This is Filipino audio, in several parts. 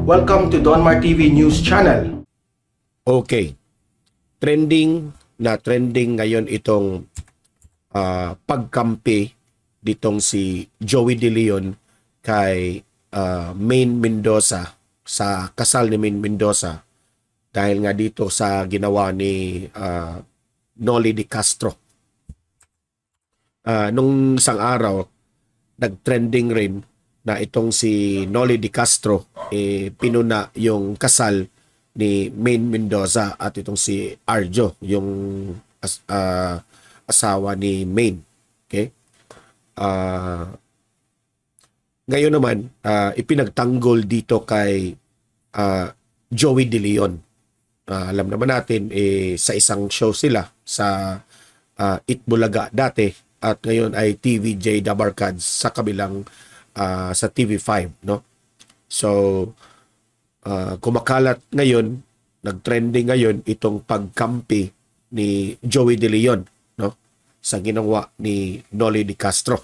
Welcome to Donmar TV News Channel. Okay. Trending ngayon itong pagkampi ditong si Joey De Leon kay Maine Mendoza sa kasal ni Maine Mendoza dahil nga dito sa ginawa ni Noli De Castro. Nung isang araw, nagtrending rin na itong si Noli De Castro pinuna yung kasal ni Maine Mendoza at itong si Arjo, yung asawa ni Maine. Okay? Ngayon naman, ipinagtanggol dito kay Joey De Leon. Alam naman natin, sa isang show sila sa Itbulaga dati at ngayon ay TVJ Dabarkads sa kabilang sa TV5, no? So kumakalat ngayon, nagtrending ngayon itong pagkampi ni Joey De Leon, no, sa ginawa ni Noli De Castro.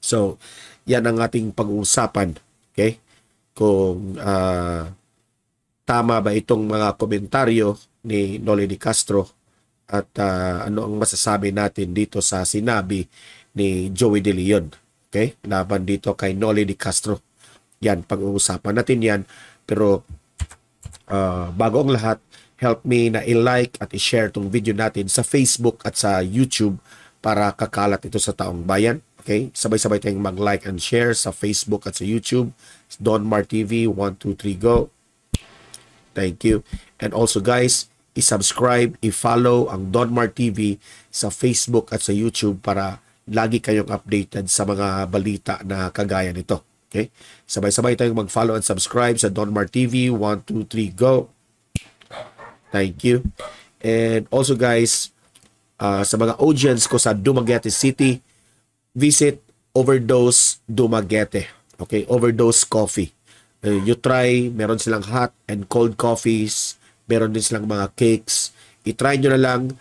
So yan ang ating pag-uusapan, okay? Kung tama ba itong mga komentaryo ni Noli De Castro at ano ang masasabi natin dito sa sinabi ni Joey De Leon, okay, laban dito kay Noli De Castro. Yan, pag-uusapan natin yan. Pero bago ang lahat, help me na i-like at i-share tong video natin sa Facebook at sa YouTube para kakalat ito sa taong bayan. Okay, sabay-sabay tayong mag-like and share sa Facebook at sa YouTube. Donmar TV 123 go. Thank you. And also guys, i-subscribe, i-follow ang Donmar TV sa Facebook at sa YouTube para lagi kayong updated sa mga balita na kagaya nito. Okay? Sabay-sabay tayong mag-follow and subscribe sa Donmar TV 123 go. Thank you. And also guys, sa mga audience ko sa Dumaguete City, visit Overdose Dumaguete. Okay? Overdose Coffee. You try, meron silang hot and cold coffees, meron din silang mga cakes. I-try nyo na lang,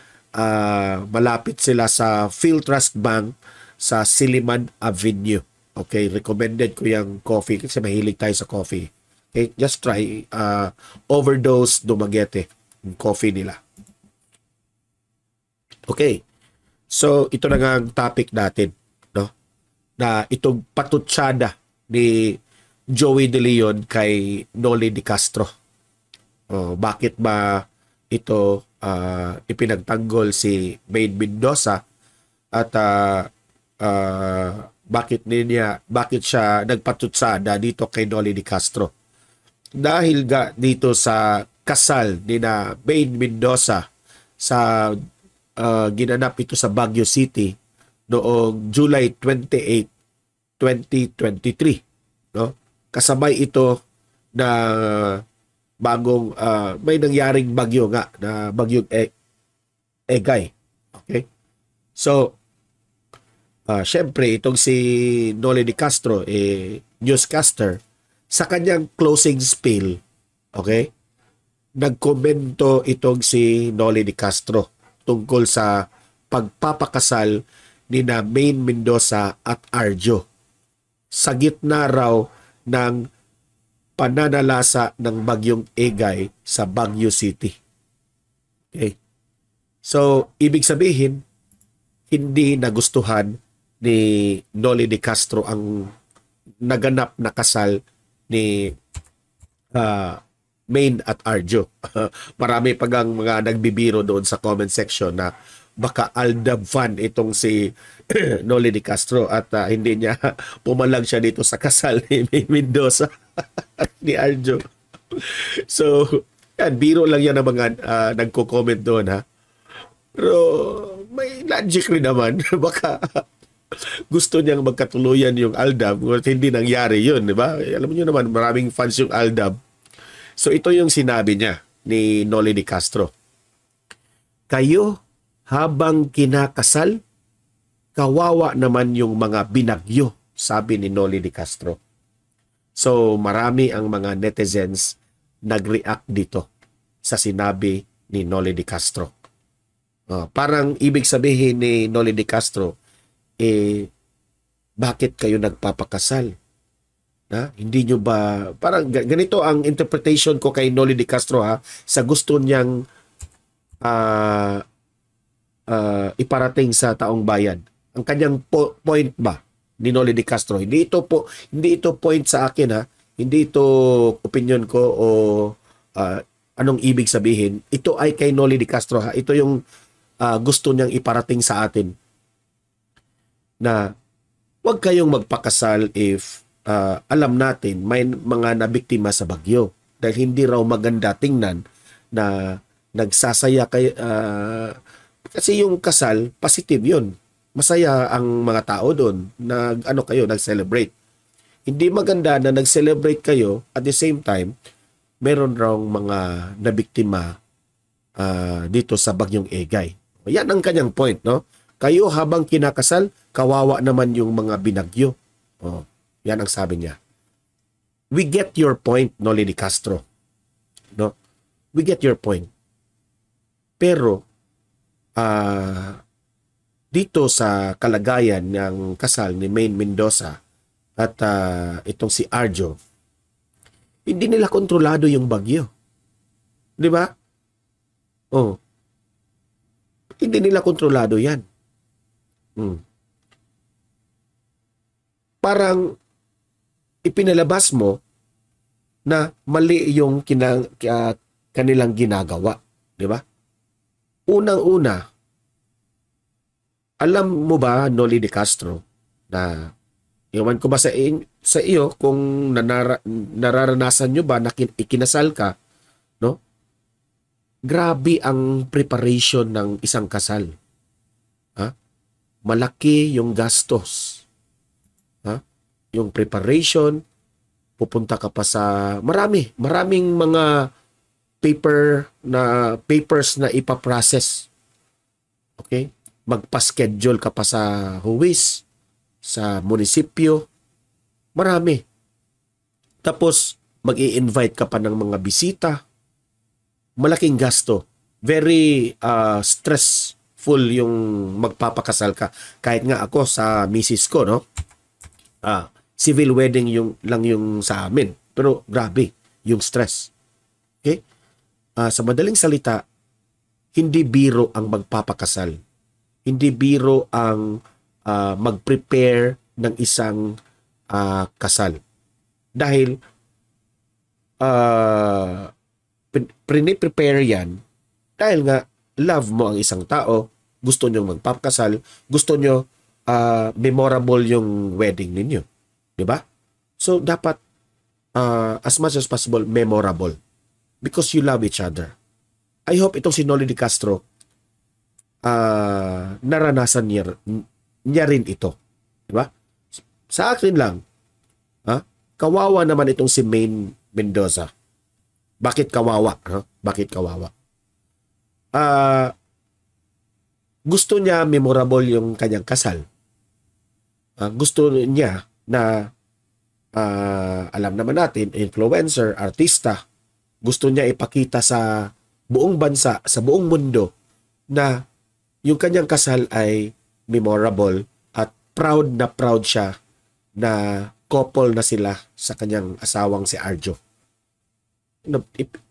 malapit sila sa PhilTrust Bank sa Silliman Avenue. Okay, recommended ko yung coffee kasi mahilig tayo sa coffee. Okay, just try Overdose Dumaguete, yung coffee nila. Okay, so ito na nga ang topic natin, no? Na itong patutsada ni Joey De Leon kay Noli De Castro. Bakit ba ito ipinagtanggol si Maine Mendoza at bakit siya nagpatutsada dito kay Noli De Castro? Dahil dito sa kasal ni na Maine Mendoza sa ginanap ito sa Baguio City noong July 28, 2023, no? Kasabay ito na bagong may nangyaring bagyo nga na bagyong Egay. Okay? So syempre itong si Noli De Castro newscaster sa kanyang closing spiel, okay? Nagkomento itong si Noli De Castro tungkol sa pagpapakasal ni na Maine Mendoza at Arjo sa gitna raw ng pananalasa ng bagyong Egay sa Baguio City. Okay. So, ibig sabihin, hindi nagustuhan ni Noli De Castro ang naganap na kasal ni Maine at Arjo. Marami pagang mga nagbibiro doon sa comment section na baka Aldab fan itong si Noli De Castro at hindi niya pumalag siya dito sa kasal ni Mendoza at ni Arjo. So, yan, biro lang yan ang mga nagko-comment doon, ha. Pero may logic rin naman. Baka gusto niyang magkatuluyan yung Aldab kung hindi nangyari yun, di ba? Alam niyo naman, maraming fans yung Aldab. So, ito yung sinabi niya ni Noli De Castro. Kayo, habang kinakasal, kawawa naman yung mga binagyo, sabi ni Noli De Castro. So marami ang mga netizens nag-react dito sa sinabi ni Noli De Castro. Parang ibig sabihin ni Noli De Castro, bakit kayo nagpapakasal? Hindi nyo ba, parang ganito ang interpretation ko kay Noli de Castro sa gusto niyang ah, iparating sa taong bayan. Ang kanyang point ba ni Noli de Castro, hindi ito point sa akin hindi ito opinion ko o anong ibig sabihin. Ito ay kay Noli de Castro Ito yung gusto niyang iparating sa atin na huwag kayong magpakasal if alam natin may mga nabiktima sa bagyo dahil hindi raw maganda tingnan na nagsasaya kayo kasi yung kasal positive yun, masaya ang mga tao doon, nag-celebrate. Hindi maganda na nag-celebrate kayo at the same time meron raw mga nabiktima dito sa bagyong Egay. Yan ang kanyang point, no? Kayo habang kinakasal, kawawa naman yung mga binagyo. Yan ang sabi niya. We get your point, Noli de Castro. No? We get your point. Pero dito sa kalagayan ng kasal ni Maine Mendoza at itong si Arjo, hindi nila kontrolado yung bagyo. Di ba? Hindi nila kontrolado yan. Parang ipinalabas mo na mali yung kanilang ginagawa. Di ba? Unang-una, alam mo ba, Noli de Castro, na iwan ko ba sa iyo kung nararanasan nyo ba na ikinasal ka, no? Grabe ang preparation ng isang kasal. Malaki yung gastos. Yung preparation, pupunta ka pa sa maraming mga papers na ipaprocess. Okay? Magpa-schedule ka pa sa huwis, sa munisipyo. Marami. Tapos, mag-i-invite ka pa ng mga bisita. Malaking gasto. Very stressful yung magpapakasal ka. Kahit nga ako sa misis ko, no? Civil wedding lang yung sa amin. Pero grabe, yung stress. Okay? Sa madaling salita, hindi biro ang magpapakasal. Hindi biro ang mag-prepare ng isang kasal. Dahil prepare yan dahil nga love mo ang isang tao, gusto nyo magpapakasal, gusto nyo memorable yung wedding ninyo. Diba? So, dapat as much as possible, memorable. Because you love each other. I hope itong si Noli de Castro naranasan niya rin ito. Diba? Sa akin lang, kawawa naman itong si Maine Mendoza. Bakit kawawa? Bakit kawawa? Gusto niya memorable yung kanyang kasal. Gusto niya na alam naman natin, influencer, artista, gusto niya ipakita sa buong bansa, sa buong mundo na yung kanyang kasal ay memorable at proud siya na couple na sila sa kanyang asawang si Arjo.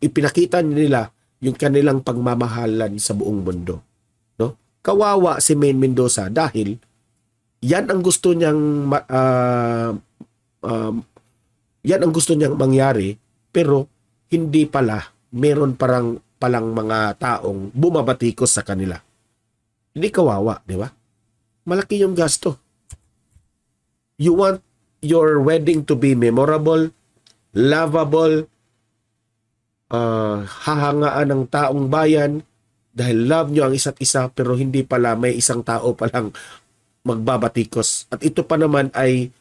Ipinakita nila yung kanilang pagmamahalan sa buong mundo. No? Kawawa si Maine Mendoza dahil yan ang gusto niyang yan ang gusto niyang mangyari, pero hindi pala, meron palang mga taong bumabatikos sa kanila. Hindi kawawa, di ba? Malaki yung gasto. You want your wedding to be memorable, lovable, hahangaan ng taong bayan dahil love nyo ang isa't isa, pero hindi pala, may isang tao palang magbabatikos. At ito pa naman ay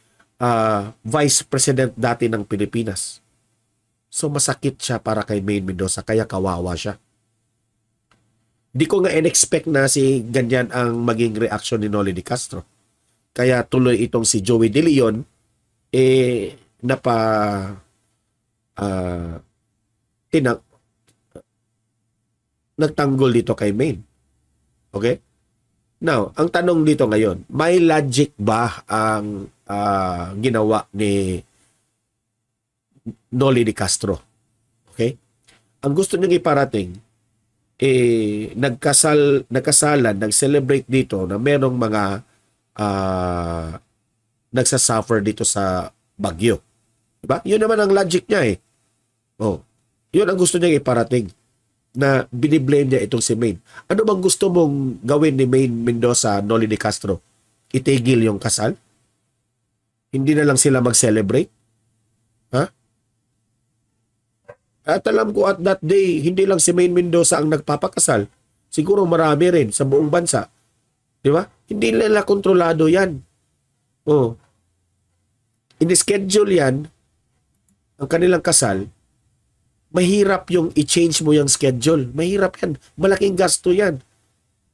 Vice President dati ng Pilipinas. So masakit siya para kay Maine Mendoza, kaya kawawa siya. Di ko nga in-expect na si ganyan ang maging reaction ni Noli de Castro. Kaya tuloy itong si Joey De Leon nagtanggol dito kay Maine. Okay? Now, ang tanong dito ngayon, may logic ba ang ginawa ni Noli de Castro. Okay? Ang gusto niyang iparating, nagkasalan, nag-celebrate dito na merong mga nagsasuffer dito sa Bagyo. Diba? Yun naman ang logic niya eh. Oh, yun ang gusto niyang iparating na biniblame niya itong si Maine. Ano bang gusto mong gawin ni Maine Mendoza, Noli de Castro? Itigil yung kasal? Hindi na lang sila mag-celebrate? Ha? At alam ko at that day, hindi lang si Maine Mendoza ang nagpapakasal. Siguro marami rin sa buong bansa. Di ba? Hindi nila kontrolado yan. Oh. In-schedule yan, ang kanilang kasal, mahirap yung i-change mo yung schedule. Mahirap yan. Malaking gasto yan.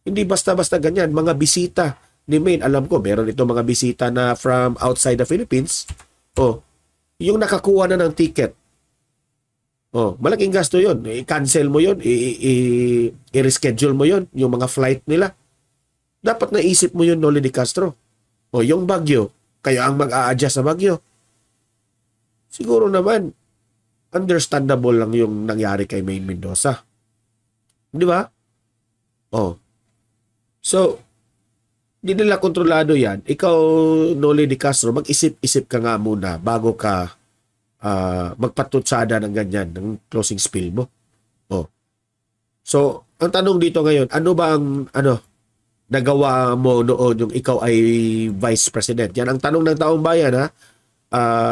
Hindi basta-basta ganyan. Mga bisita ni Maine, alam ko, meron ito mga bisita na from outside the Philippines. Oh, yung nakakuha na ng ticket. Oh, malaking gasto yun. I-cancel mo yun. I-reschedule mo yun. Yung mga flight nila. Dapat naisip mo yun, Noli de Castro. O, yung Bagyo, kayo ang mag-a-adjust sa Bagyo. Siguro naman, understandable lang yung nangyari kay Maine Mendoza. Di ba? Oh. So, hindi nila kontrolado yan. Ikaw, Noli de Castro, mag-isip-isip ka nga muna bago ka magpatutsada ng ganyan, ng closing spiel mo. Oh. So, ang tanong dito ngayon, ano ba ang nagawa mo noon yung ikaw ay Vice President? Yan ang tanong ng taong bayan, ha?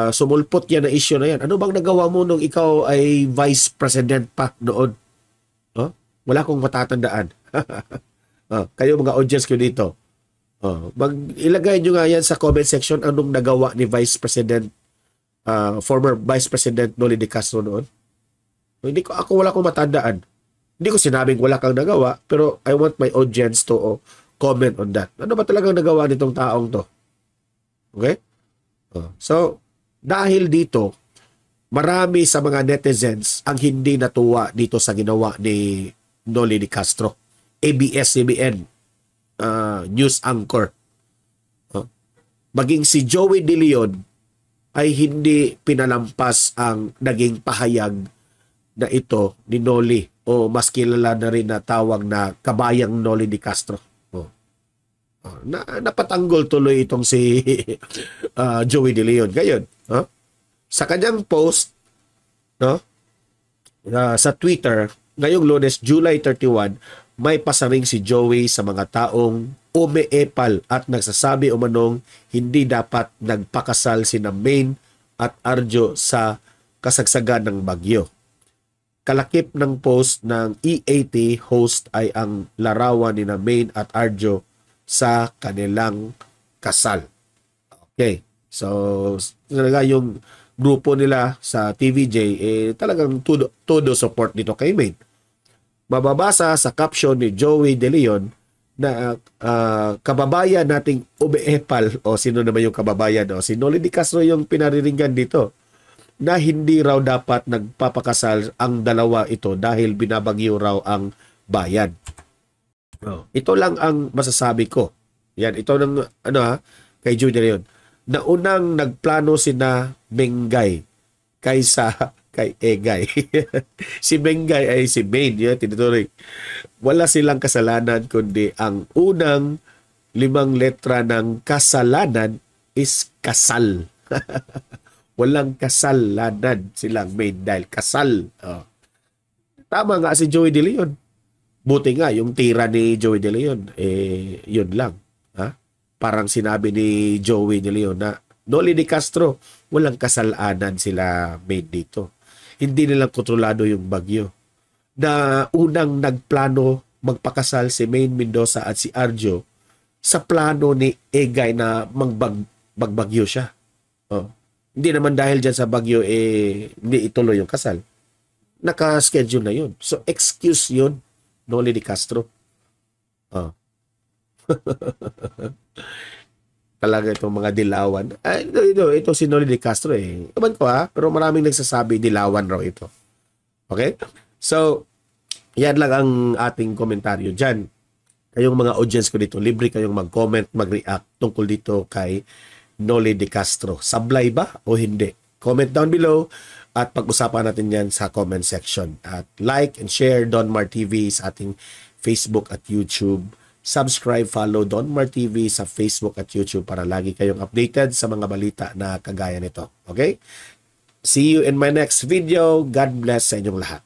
Sumulpot yan na issue na yan. Ano bang nagawa mo nung ikaw ay Vice President pa noon? Oh? Wala kong matatandaan. Kayo mga audience ko dito. Ilagay nyo nga yan sa comment section anong nagawa ni Vice President, former Vice President Noli de Castro noon. Ako wala kong matandaan. Hindi ko sinabing wala kang nagawa, pero I want my audience to comment on that. Ano ba talagang nagawa nitong taong to? Okay? So, dahil dito, marami sa mga netizens ang hindi natuwa dito sa ginawa ni Noli de Castro. ABS-CBN news anchor. Maging si Joey De Leon ay hindi pinalampas ang naging pahayag na ito ni Noli, o mas kilala na rin na tawag na kabayang Noli de Castro. Napatanggol tuloy itong si Joey De Leon. Gayon, sa kanyang post, sa Twitter, ngayong Lunes, July 31, may pasaring si Joey sa mga taong umeepal at nagsasabi umanong hindi dapat nagpakasal sina Maine at Arjo sa kasagsagan ng Bagyo. Kalakip ng post ng EAT host ay ang larawan ni Maine at Arjo sa kanilang kasal. Okay. So, talaga yung grupo nila sa TVJ, talagang todo support dito kay Maine. Mababasa sa caption ni Joey De Leon na kababayan nating umeepal, o sino naman yung kababayan, si Noli de Castro yung pinariringgan dito, na hindi raw dapat nagpapakasal ang dalawa ito dahil binabagyo raw ang bayan. Ito lang ang masasabi ko. Yan, ito ng kay Joey De Leon. Na unang nagplano sina Mengay kaysa kay Egay. Si Mengay ay si Maine, yan tinutuloy. Wala silang kasalanan kundi ang unang 5 letra ng kasalanan is kasal. Walang kasalanan silang Maine dahil kasal. Tama nga si Joey De Leon. Buti nga yung tira ni Joey De Leon, yun lang. Parang sinabi ni Joey De Leon na Noli de Castro, walang kasalanan sila Maine dito. Hindi nilang kontrolado yung Bagyo. Na unang nagplano magpakasal si Maine Mendoza at si Arjo sa plano ni Egay na magbagyo siya. Hindi naman dahil dyan sa Bagyo hindi ituloy yung kasal. Naka-schedule na yun. So excuse yun, Noli de Castro. Talaga itong mga dilawan. Ito si Noli de Castro Ewan ko pero maraming nagsasabi dilawan raw ito. Okay? So, yan lang ang ating komentaryo dyan. Kayong mga audience ko dito, libre kayong mag-comment, mag-react tungkol dito kay Noli de Castro. Sablay ba o hindi? Comment down below at pag-usapan natin yan sa comment section. At like and share Donmar TV sa ating Facebook at YouTube. Subscribe, follow Donmar TV sa Facebook at YouTube para lagi kayong updated sa mga balita na kagaya nito. Okay? See you in my next video. God bless sa inyong lahat.